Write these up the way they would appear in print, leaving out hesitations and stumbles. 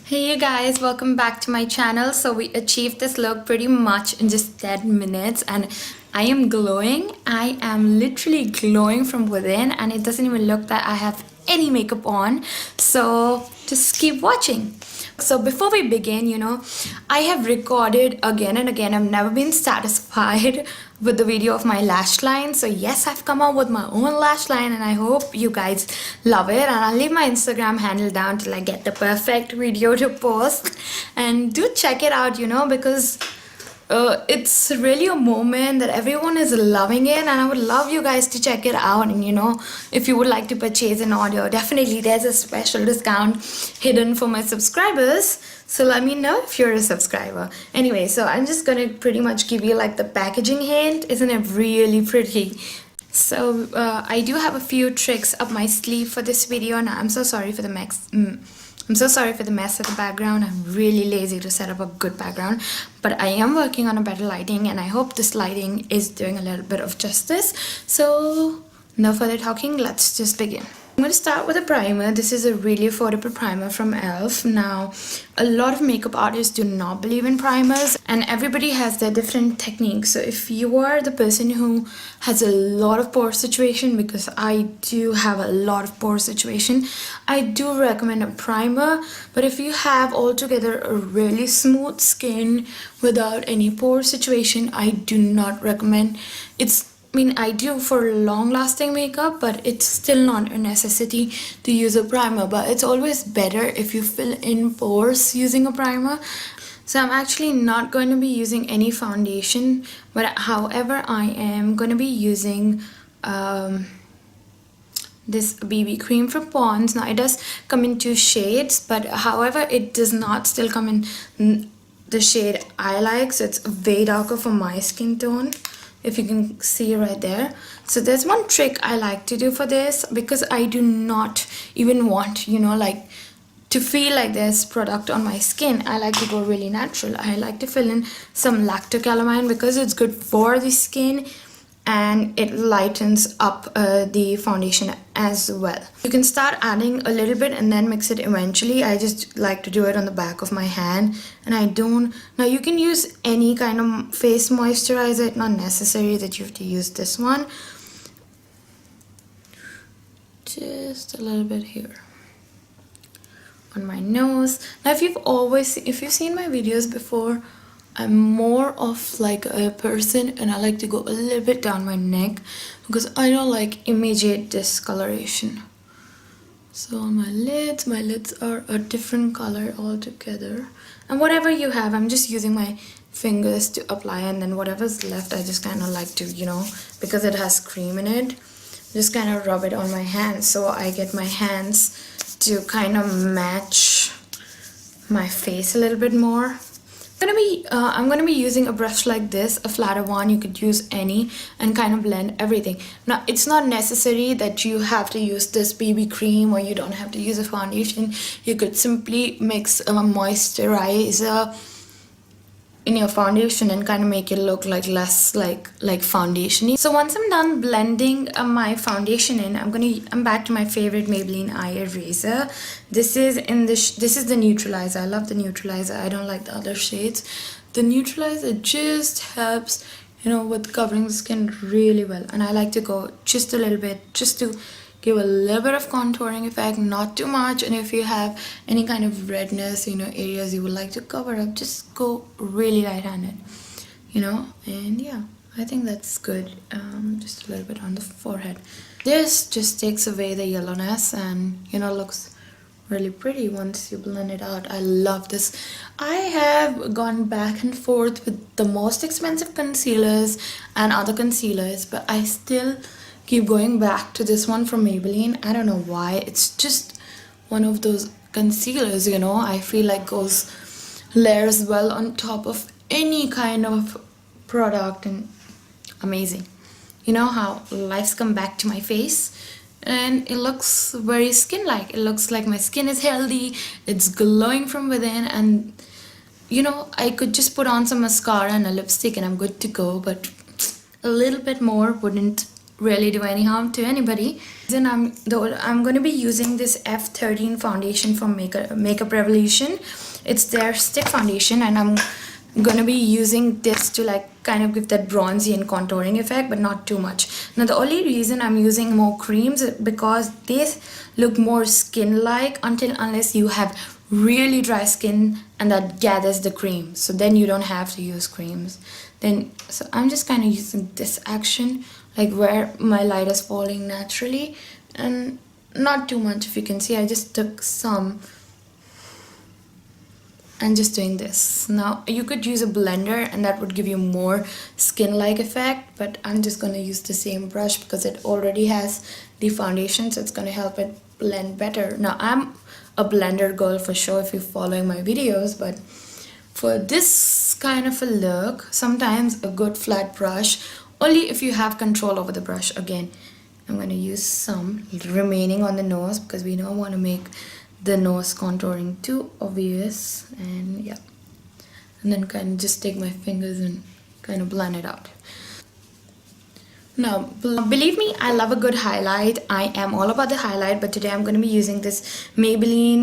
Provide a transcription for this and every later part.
Hey you guys, welcome back to my channel. So we achieved this look pretty much in just 10 minutes and I am glowing. I am literally glowing from within and it doesn't even look that I have any makeup on. So just keep watching. So before we begin, I have recorded again and again. I've never been satisfied with the video of my lash line. So yes, I've come up with my own lash line and I hope you guys love it. And I'll leave my Instagram handle down till I get the perfect video to post. And do check it out, because it's really a moment that everyone is loving it, and I would love you guys to check it out. And if you would like to purchase an audio, definitely there's a special discount hidden for my subscribers, so let me know if you're a subscriber. Anyway, so I'm just gonna pretty much give you like the packaging hint. Isn't it really pretty? So I do have a few tricks up my sleeve for this video, and I'm so sorry for the mess of the background. I'm really lazy to set up a good background, but I am working on a better lighting and I hope this lighting is doing a little bit of justice. So no further talking, let's just begin. I'm going to start with a primer. This is a really affordable primer from e.l.f. Now, a lot of makeup artists do not believe in primers and everybody has their different techniques. So if you are the person who has a lot of pore situation, because I do have a lot of pore situation, I do recommend a primer. But if you have altogether a really smooth skin without any pore situation, I do not recommend. I do for long-lasting makeup, but it's still not a necessity to use a primer. But it's always better if you fill in pores using a primer. So I'm actually not going to be using any foundation, but however, I am going to be using this BB cream from Pond's. Now, it does come in 2 shades, but however, it does not still come in the shade I like. So it's way darker for my skin tone, if you can see right there. So there's one trick I like to do for this, because I do not even want to feel like there's product on my skin. I like to go really natural. I like to fill in some lactocalamine because it's good for the skin and it lightens up the foundation as well. You can start adding a little bit and then mix it eventually. I just like to do it on the back of my hand, and I don't. Now you can use any kind of face moisturizer. It's not necessary that you have to use this one. Just a little bit here on my nose. Now if you've seen my videos before, I'm more of like a person and I like to go a little bit down my neck because I don't like immediate discoloration. So on my lids are a different color altogether. And whatever you have, I'm just using my fingers to apply, and then whatever's left I just kind of like to, because it has cream in it, just kind of rub it on my hands so I get my hands to kind of match my face a little bit more. I'm gonna be using a brush like this, a flatter one. You could use any, and kind of blend everything. Now, it's not necessary that you have to use this BB cream, or you don't have to use a foundation. You could simply mix a moisturizer in your foundation and kind of make it look like less like foundation-y. So once I'm done blending my foundation in, I'm back to my favorite Maybelline eye eraser. This is the neutralizer. I love the neutralizer. I don't like the other shades. The neutralizer just helps with covering the skin really well, and I like to go just a little bit just to give a little bit of contouring effect, not too much. And if you have any kind of redness, areas you would like to cover up, just go really light-handed, and yeah, I think that's good. Just a little bit on the forehead. This just takes away the yellowness and looks really pretty once you blend it out. I love this. I have gone back and forth with the most expensive concealers and other concealers, but I still keep going back to this one from Maybelline. I don't know why. It's just one of those concealers, I feel like goes layers well on top of any kind of product, and amazing. How lives come back to my face and it looks very skin-like. It looks like my skin is healthy, it's glowing from within, and I could just put on some mascara and a lipstick and I'm good to go, but a little bit more wouldn't really do any harm to anybody. Then I'm going to be using this F13 foundation from Makeup Revolution. It's their stick foundation, and I'm gonna be using this to like kind of give that bronzy and contouring effect, but not too much. Now the only reason I'm using more creams is because they look more skin-like unless you have really dry skin and that gathers the cream, so then you don't have to use creams. So I'm just kind of using this action like where my light is falling naturally, and not too much. If you can see, I just took some and just doing this. Now you could use a blender and that would give you more skin-like effect, but I'm just going to use the same brush because it already has the foundation, so it's going to help it blend better. Now I'm a blender girl for sure if you're following my videos, but for this kind of a look, sometimes a good flat brush, only if you have control over the brush. Again, I'm going to use some remaining on the nose because we don't want to make the nose contouring too obvious, and yeah, and then kind of just take my fingers and kind of blend it out. Now believe me, I love a good highlight. I am all about the highlight, but today I'm going to be using this Maybelline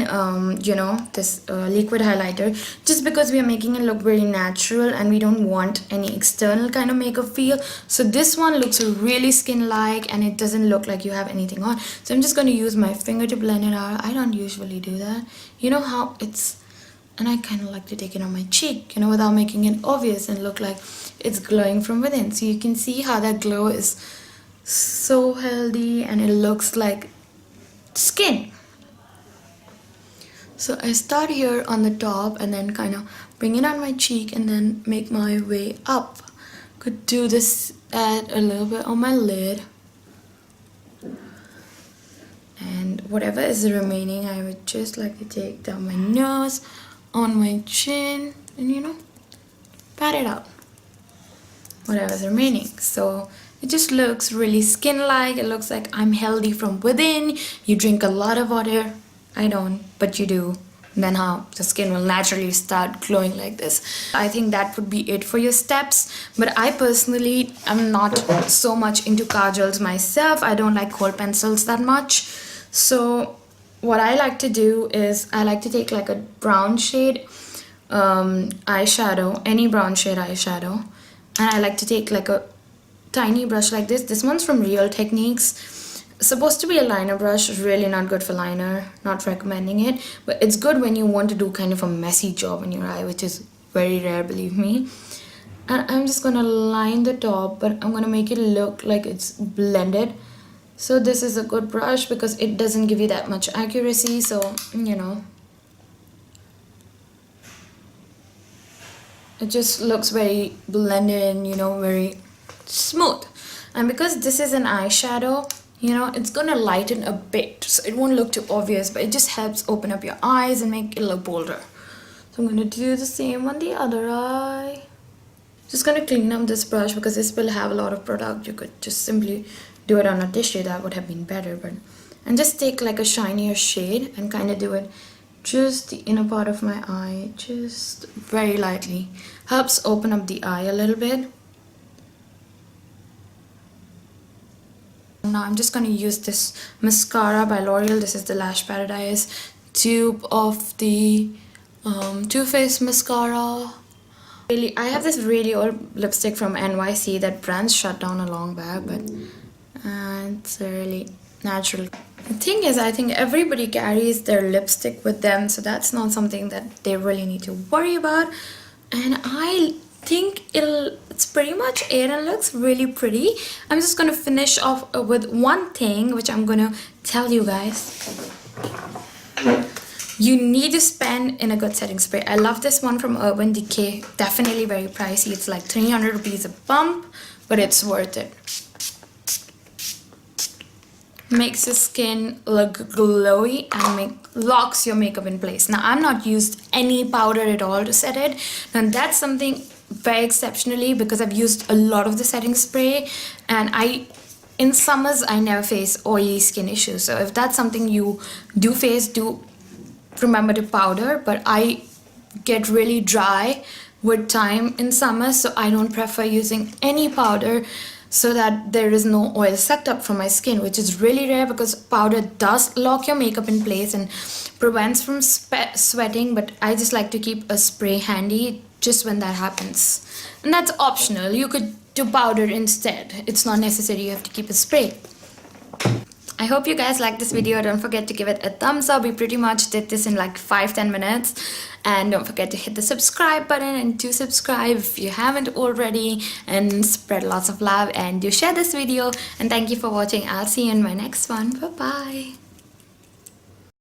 this liquid highlighter, just because we are making it look very natural and we don't want any external kind of makeup feel. So this one looks really skin-like and it doesn't look like you have anything on, so I'm just going to use my finger to blend it out. I don't usually do that, you know how it's, and I kind of like to take it on my cheek, without making it obvious and look like it's glowing from within. So you can see how that glow is so healthy and it looks like skin. So I start here on the top and then kind of bring it on my cheek and then make my way up. Could do this, add a little bit on my lid. And whatever is remaining, I would just like to take down my nose, on my chin, and pat it out, whatever's remaining. So it just looks really skin-like. It looks like I'm healthy from within. You drink a lot of water. I don't, but you do. And then how the skin will naturally start glowing like this. I think that would be it for your steps, but I personally am not so much into kajals myself. I don't like kohl pencils that much. So what I like to do is I like to take like a brown shade eyeshadow, any brown shade eyeshadow, and I like to take like a tiny brush like this. This one's from Real Techniques. Supposed to be a liner brush, really not good for liner, not recommending it, but it's good when you want to do kind of a messy job in your eye, which is very rare, believe me. And I'm just gonna line the top, but I'm gonna make it look like it's blended. So this is a good brush because it doesn't give you that much accuracy, so it just looks very blended and very smooth. And because this is an eyeshadow, it's gonna lighten a bit, so it won't look too obvious, but it just helps open up your eyes and make it look bolder. So I'm gonna do the same on the other eye. Just gonna clean up this brush because this will have a lot of product. You could just simply do it on a tissue, that would have been better, and just take like a shinier shade and kind of do it just the inner part of my eye, just very lightly. Helps open up the eye a little bit. Now I'm just going to use this mascara by L'Oreal. This is the Lash Paradise tube of the Too Faced mascara. Really, I have this really old lipstick from NYC that brand's shut down a long back, but it's really natural. The thing is, I think everybody carries their lipstick with them, so that's not something that they really need to worry about. And I think it's pretty much it and looks really pretty. I'm just gonna finish off with one thing which I'm gonna tell you guys. You need to spend in a good setting spray. I love this one from Urban Decay. Definitely very pricey. It's like 300 rupees a pump, but it's worth it. Makes your skin look glowy and locks your makeup in place. Now I'm not used any powder at all to set it, and that's something very exceptionally because I've used a lot of the setting spray, and in summers I never face oily skin issues. So if that's something you do face, do remember to powder. But I get really dry with time in summer, so I don't prefer using any powder. so that there is no oil sucked up from my skin, which is really rare because powder does lock your makeup in place and prevents from sweating. But I just like to keep a spray handy just when that happens, and that's optional. You could do powder instead. It's not necessary you have to keep a spray. I hope you guys liked this video. Don't forget to give it a thumbs up. We pretty much did this in like 5-10 minutes. And don't forget to hit the subscribe button and do subscribe if you haven't already, and spread lots of love and do share this video. And thank you for watching. I'll see you in my next one. Bye bye.